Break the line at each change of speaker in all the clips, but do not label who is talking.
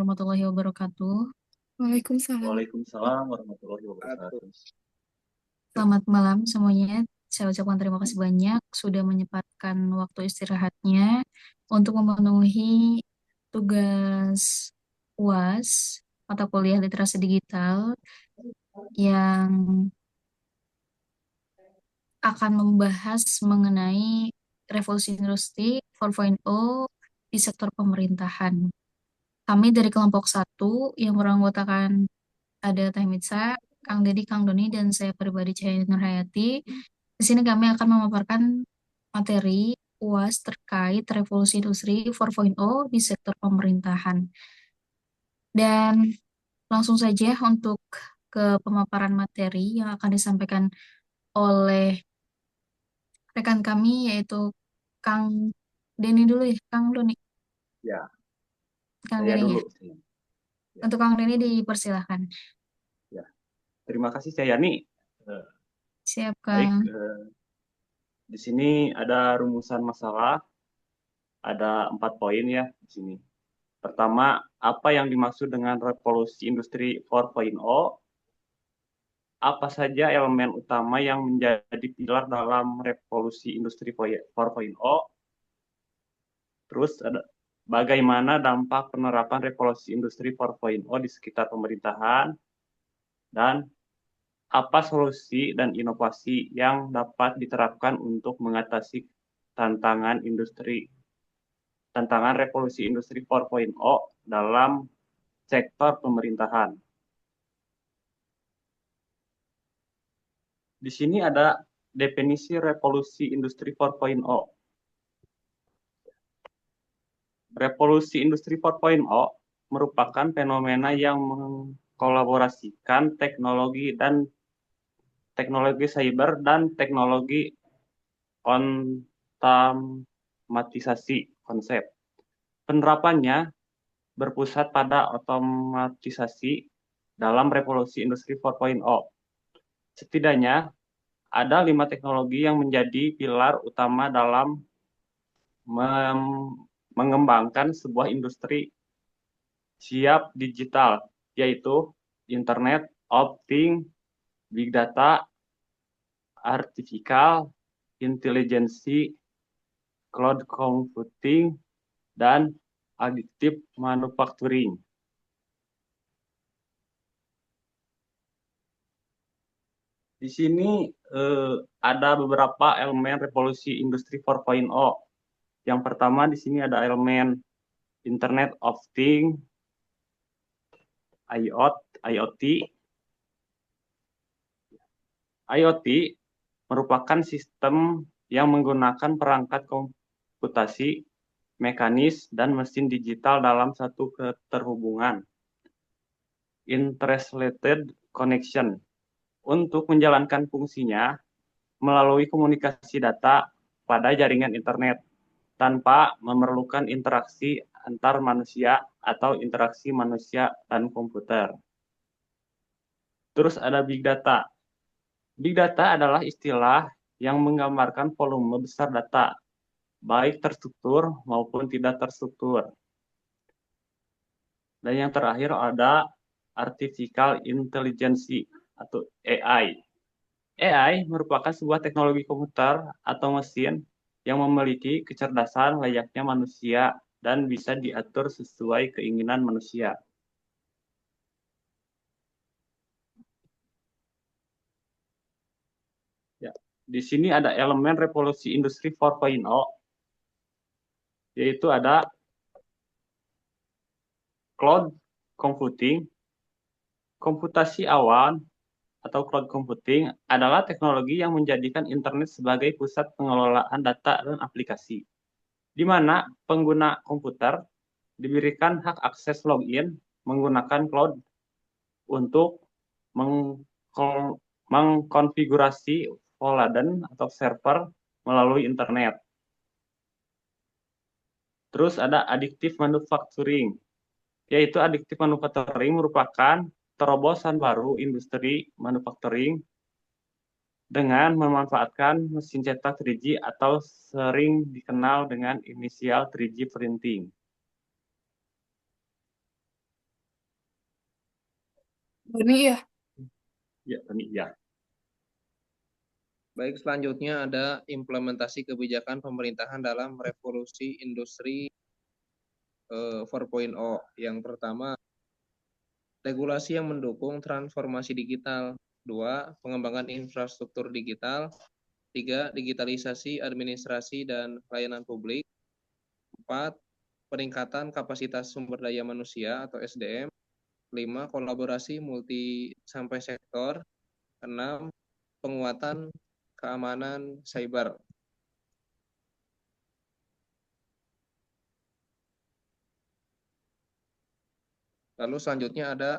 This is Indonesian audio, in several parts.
warahmatullahi wabarakatuh.
Waalaikumsalam.
Waalaikumsalam warahmatullahi wabarakatuh.
Selamat malam semuanya. Saya ucapkan terima kasih banyak sudah menyempatkan waktu istirahatnya untuk memenuhi tugas UAS mata kuliah literasi digital yang akan membahas mengenai revolusi industri 4.0 di sektor pemerintahan. Kami dari kelompok satu yang beranggotakan ada Teh Mitsa, Kang Dedi, Kang Doni, dan saya pribadi Cahaya Nurhayati. Di sini kami akan memaparkan materi UAS terkait revolusi industri 4.0 di sektor pemerintahan. Dan langsung saja untuk ke pemaparan materi yang akan disampaikan oleh rekan kami yaitu Kang Deni dulu ya, Kang Doni.
Ya,
Kang
saya
Deni ya.
dulu. Ya,
Untuk Kang Deni dipersilahkan.
ya. Terima kasih saya Yani. Eh,
Siap,
Baik,
Kang.
di sini ada rumusan masalah, ada 4 poin ya di sini. Pertama, apa yang dimaksud dengan revolusi industri 4.0? Apa saja elemen utama yang menjadi pilar dalam revolusi industri 4.0? Terus ada bagaimana dampak penerapan revolusi industri 4.0 di sekitar pemerintahan, dan apa solusi dan inovasi yang dapat diterapkan untuk mengatasi tantangan revolusi industri 4.0 dalam sektor pemerintahan. Di sini ada definisi revolusi industri 4.0. Revolusi industri 4.0 merupakan fenomena yang mengkolaborasikan teknologi cyber dan teknologi otomatisasi konsep. Penerapannya berpusat pada otomatisasi dalam revolusi industri 4.0. Setidaknya ada 5 teknologi yang menjadi pilar utama dalam mengembangkan sebuah industri siap digital, yaitu Internet of Things, Big Data, Artificial Intelligence, Cloud Computing, dan Additive Manufacturing. Di sini ada beberapa elemen revolusi industri 4.0. Yang pertama di sini ada elemen Internet of Things, IoT. IoT merupakan sistem yang menggunakan perangkat komputasi, mekanis, dan mesin digital dalam satu keterhubungan, interrelated connection, untuk menjalankan fungsinya melalui komunikasi data pada jaringan internet tanpa memerlukan interaksi antar manusia atau interaksi manusia dan komputer. Terus ada Big Data. Big Data adalah istilah yang menggambarkan volume besar data, baik terstruktur maupun tidak terstruktur. Dan yang terakhir ada Artificial Intelligence atau AI. AI merupakan sebuah teknologi komputer atau mesin yang memiliki kecerdasan layaknya manusia dan bisa diatur sesuai keinginan manusia. Ya, di sini ada elemen revolusi industri 4.0, yaitu ada cloud computing. Komputasi awan atau cloud computing adalah teknologi yang menjadikan internet sebagai pusat pengelolaan data dan aplikasi, di mana pengguna komputer diberikan hak akses login menggunakan cloud untuk mengkonfigurasi VLAN atau server melalui internet. Terus ada additive manufacturing, yaitu additive manufacturing merupakan terobosan baru industri manufacturing dengan memanfaatkan mesin cetak 3G atau sering dikenal dengan inisial 3G printing.
Ini ya.
Ya, Tani, ya.
Baik, selanjutnya ada implementasi kebijakan pemerintahan dalam revolusi industri 4.0. Yang pertama, regulasi yang mendukung transformasi digital. Dua, pengembangan infrastruktur digital. Tiga, digitalisasi administrasi dan layanan publik. Empat, peningkatan kapasitas sumber daya manusia atau SDM. Lima, kolaborasi multi sampai sektor. Enam, penguatan keamanan cyber. Lalu selanjutnya ada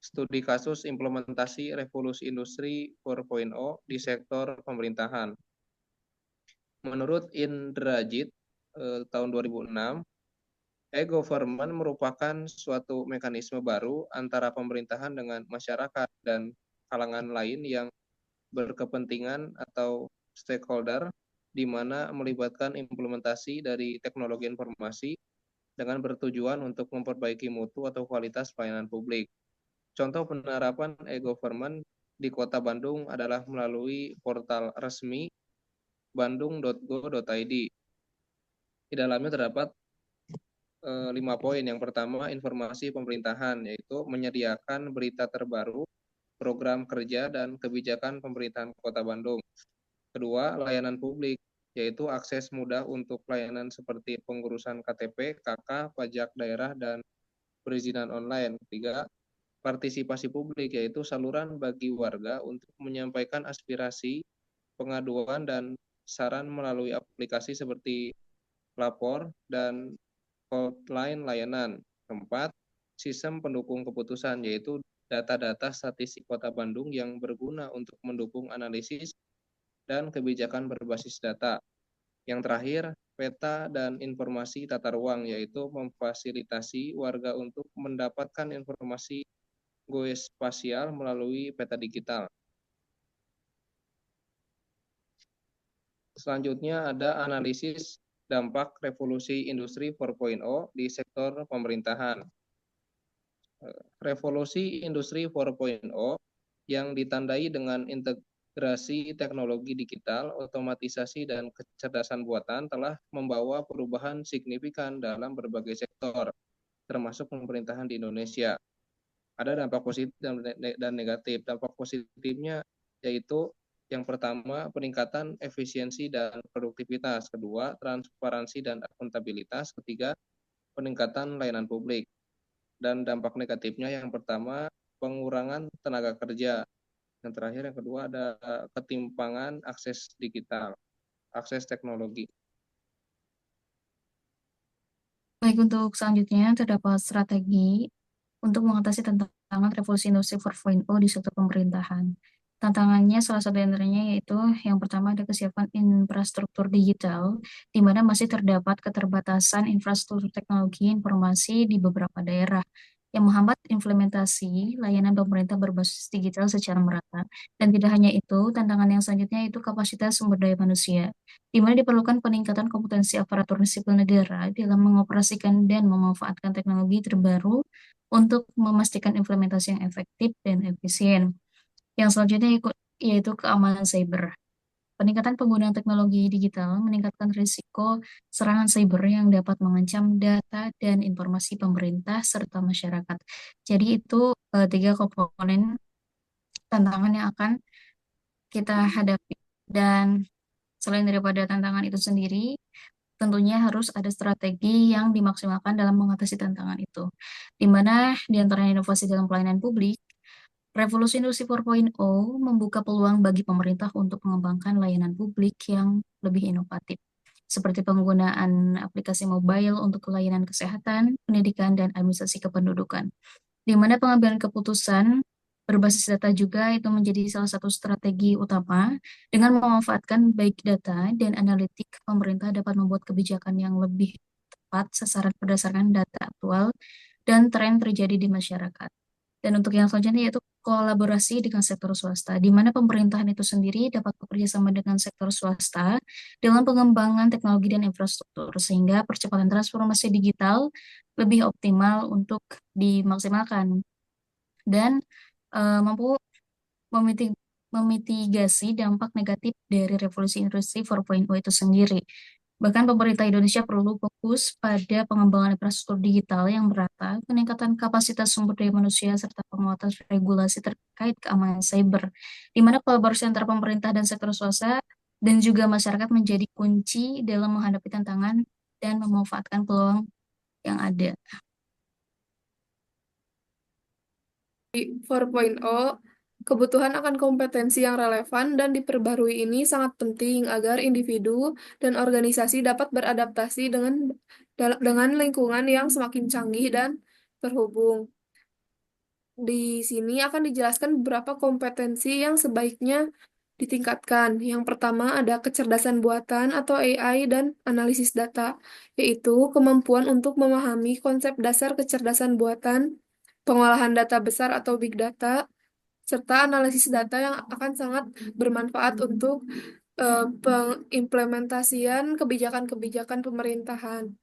studi kasus implementasi revolusi industri 4.0 di sektor pemerintahan. Menurut Indrajit tahun 2006, e-government merupakan suatu mekanisme baru antara pemerintahan dengan masyarakat dan kalangan lain yang berkepentingan atau stakeholder, di mana melibatkan implementasi dari teknologi informasi dengan bertujuan untuk memperbaiki mutu atau kualitas pelayanan publik. Contoh penerapan e-government di Kota Bandung adalah melalui portal resmi bandung.go.id. Di dalamnya terdapat 5 poin. Yang pertama, informasi pemerintahan, yaitu menyediakan berita terbaru, program kerja, dan kebijakan pemerintahan Kota Bandung. Kedua, layanan publik, yaitu akses mudah untuk layanan seperti pengurusan KTP, KK, pajak daerah, dan perizinan online. Ketiga, partisipasi publik, yaitu saluran bagi warga untuk menyampaikan aspirasi, pengaduan, dan saran melalui aplikasi seperti lapor dan hotline layanan. Keempat, sistem pendukung keputusan, yaitu data-data statistik Kota Bandung yang berguna untuk mendukung analisis dan kebijakan berbasis data. Yang terakhir, peta dan informasi tata ruang, yaitu memfasilitasi warga untuk mendapatkan informasi geospasial melalui peta digital. Selanjutnya ada analisis dampak revolusi industri 4.0 di sektor pemerintahan. Revolusi industri 4.0 yang ditandai dengan integrasi teknologi digital, otomatisasi, dan kecerdasan buatan telah membawa perubahan signifikan dalam berbagai sektor, termasuk pemerintahan di Indonesia. Ada dampak positif dan negatif. Dampak positifnya yaitu yang pertama, peningkatan efisiensi dan produktivitas. Kedua, transparansi dan akuntabilitas. Ketiga, peningkatan layanan publik. Dan dampak negatifnya yang pertama, pengurangan tenaga kerja. Yang terakhir, yang kedua, ada ketimpangan akses digital, akses teknologi.
Baik, untuk selanjutnya terdapat strategi untuk mengatasi tantangan revolusi industri 4.0 di sektor pemerintahan. Tantangannya salah satu antaranya yaitu yang pertama ada kesiapan infrastruktur digital, di mana masih terdapat keterbatasan infrastruktur teknologi informasi di beberapa daerah yang menghambat implementasi layanan pemerintah berbasis digital secara merata. Dan tidak hanya itu, tantangan yang selanjutnya itu kapasitas sumber daya manusia, di mana diperlukan peningkatan kompetensi aparatur sipil negara dalam mengoperasikan dan memanfaatkan teknologi terbaru untuk memastikan implementasi yang efektif dan efisien. Yang selanjutnya yaitu keamanan cyber. Peningkatan penggunaan teknologi digital meningkatkan risiko serangan cyber yang dapat mengancam data dan informasi pemerintah serta masyarakat. Jadi itu tiga komponen tantangan yang akan kita hadapi. Dan selain daripada tantangan itu sendiri, tentunya harus ada strategi yang dimaksimalkan dalam mengatasi tantangan itu. Di mana di antara inovasi dalam pelayanan publik, revolusi industri 4.0 membuka peluang bagi pemerintah untuk mengembangkan layanan publik yang lebih inovatif, seperti penggunaan aplikasi mobile untuk layanan kesehatan, pendidikan, dan administrasi kependudukan, di mana pengambilan keputusan berbasis data juga itu menjadi salah satu strategi utama. Dengan memanfaatkan baik data dan analitik, pemerintah dapat membuat kebijakan yang lebih tepat sasaran berdasarkan data aktual dan tren terjadi di masyarakat. Dan untuk yang selanjutnya yaitu kolaborasi dengan sektor swasta, di mana pemerintahan itu sendiri dapat bekerja sama dengan sektor swasta dalam pengembangan teknologi dan infrastruktur, sehingga percepatan transformasi digital lebih optimal untuk dimaksimalkan. Dan mampu memitigasi dampak negatif dari revolusi industri 4.0 itu sendiri. Bahkan pemerintah Indonesia perlu fokus pada pengembangan infrastruktur digital yang merata, peningkatan kapasitas sumber daya manusia, serta penguatan regulasi terkait keamanan cyber, di mana kolaborasi antara pemerintah dan sektor swasta dan juga masyarakat menjadi kunci dalam menghadapi tantangan dan memanfaatkan peluang yang ada.
4.0, kebutuhan akan kompetensi yang relevan dan diperbarui ini sangat penting agar individu dan organisasi dapat beradaptasi dengan lingkungan yang semakin canggih dan terhubung. Di sini akan dijelaskan beberapa kompetensi yang sebaiknya ditingkatkan. Yang pertama ada kecerdasan buatan atau AI dan analisis data, yaitu kemampuan untuk memahami konsep dasar kecerdasan buatan, pengolahan data besar atau big data, serta analisis data yang akan sangat bermanfaat untuk pengimplementasian kebijakan-kebijakan pemerintahan.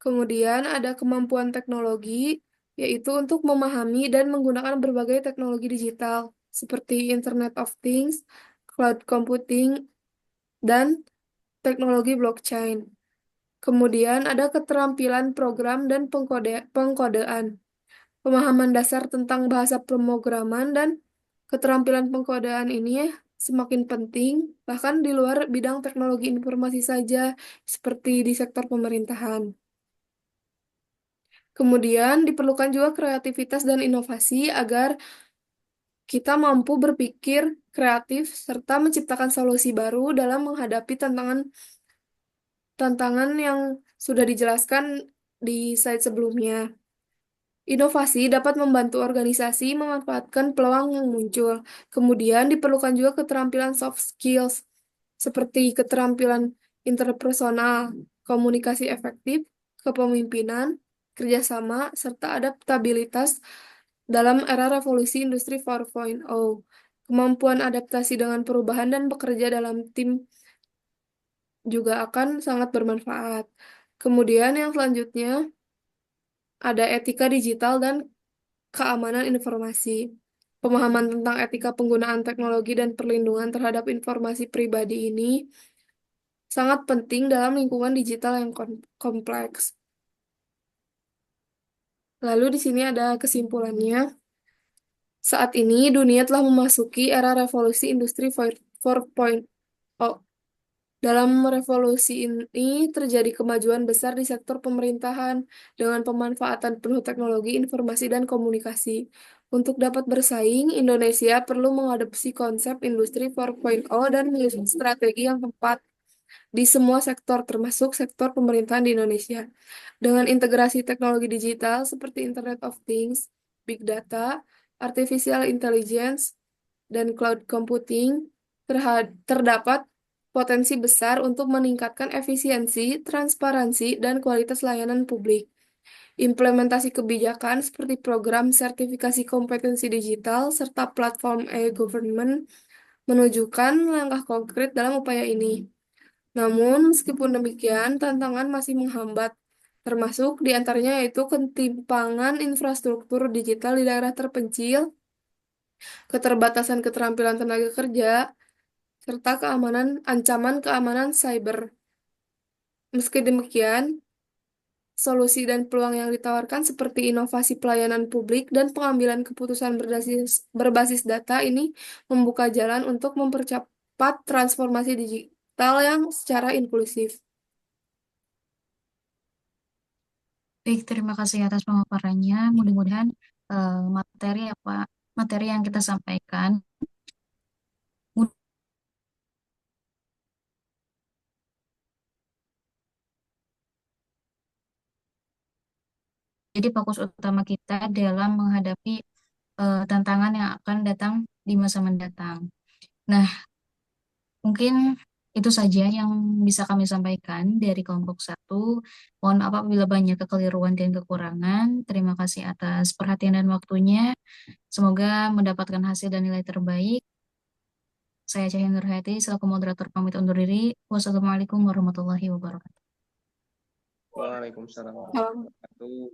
Kemudian ada kemampuan teknologi, yaitu untuk memahami dan menggunakan berbagai teknologi digital, seperti Internet of Things, cloud computing, dan teknologi blockchain. Kemudian ada keterampilan program dan pengkodean, pemahaman dasar tentang bahasa pemrograman dan keterampilan pengkodean ini semakin penting, bahkan di luar bidang teknologi informasi saja, seperti di sektor pemerintahan. Kemudian diperlukan juga kreativitas dan inovasi agar kita mampu berpikir kreatif serta menciptakan solusi baru dalam menghadapi tantangan yang sudah dijelaskan di slide sebelumnya. Inovasi dapat membantu organisasi memanfaatkan peluang yang muncul. Kemudian diperlukan juga keterampilan soft skills, seperti keterampilan interpersonal, komunikasi efektif, kepemimpinan, kerjasama, serta adaptabilitas dalam era revolusi industri 4.0. Kemampuan adaptasi dengan perubahan dan bekerja dalam tim juga akan sangat bermanfaat. Kemudian yang selanjutnya ada etika digital dan keamanan informasi. Pemahaman tentang etika penggunaan teknologi dan perlindungan terhadap informasi pribadi ini sangat penting dalam lingkungan digital yang kompleks. Lalu di sini ada kesimpulannya. Saat ini dunia telah memasuki era revolusi industri 4.0. Dalam revolusi ini terjadi kemajuan besar di sektor pemerintahan dengan pemanfaatan penuh teknologi informasi dan komunikasi. Untuk dapat bersaing, Indonesia perlu mengadopsi konsep industri 4.0 dan menyusun strategi yang tepat di semua sektor, termasuk sektor pemerintahan di Indonesia. Dengan integrasi teknologi digital seperti Internet of Things, Big Data, Artificial Intelligence, dan Cloud Computing, terdapat potensi besar untuk meningkatkan efisiensi, transparansi, dan kualitas layanan publik. Implementasi kebijakan seperti program sertifikasi kompetensi digital serta platform e-government menunjukkan langkah konkret dalam upaya ini. Namun, meskipun demikian, tantangan masih menghambat, termasuk diantaranya yaitu ketimpangan infrastruktur digital di daerah terpencil, keterbatasan keterampilan tenaga kerja, serta ancaman keamanan cyber. Meski demikian, solusi dan peluang yang ditawarkan seperti inovasi pelayanan publik dan pengambilan keputusan berbasis data ini membuka jalan untuk mempercepat transformasi digital yang secara inklusif.
Baik, terima kasih atas pemaparannya. Mudah-mudahan materi yang kita sampaikan jadi fokus utama kita dalam menghadapi tantangan yang akan datang di masa mendatang. Nah, mungkin itu saja yang bisa kami sampaikan dari kelompok satu. Mohon maaf apabila banyak kekeliruan dan kekurangan. Terima kasih atas perhatian dan waktunya. Semoga mendapatkan hasil dan nilai terbaik. Saya Cahya Nurhayati, selaku moderator pamit undur diri. Wassalamualaikum warahmatullahi wabarakatuh.
Waalaikumsalam warahmatullahi wabarakatuh.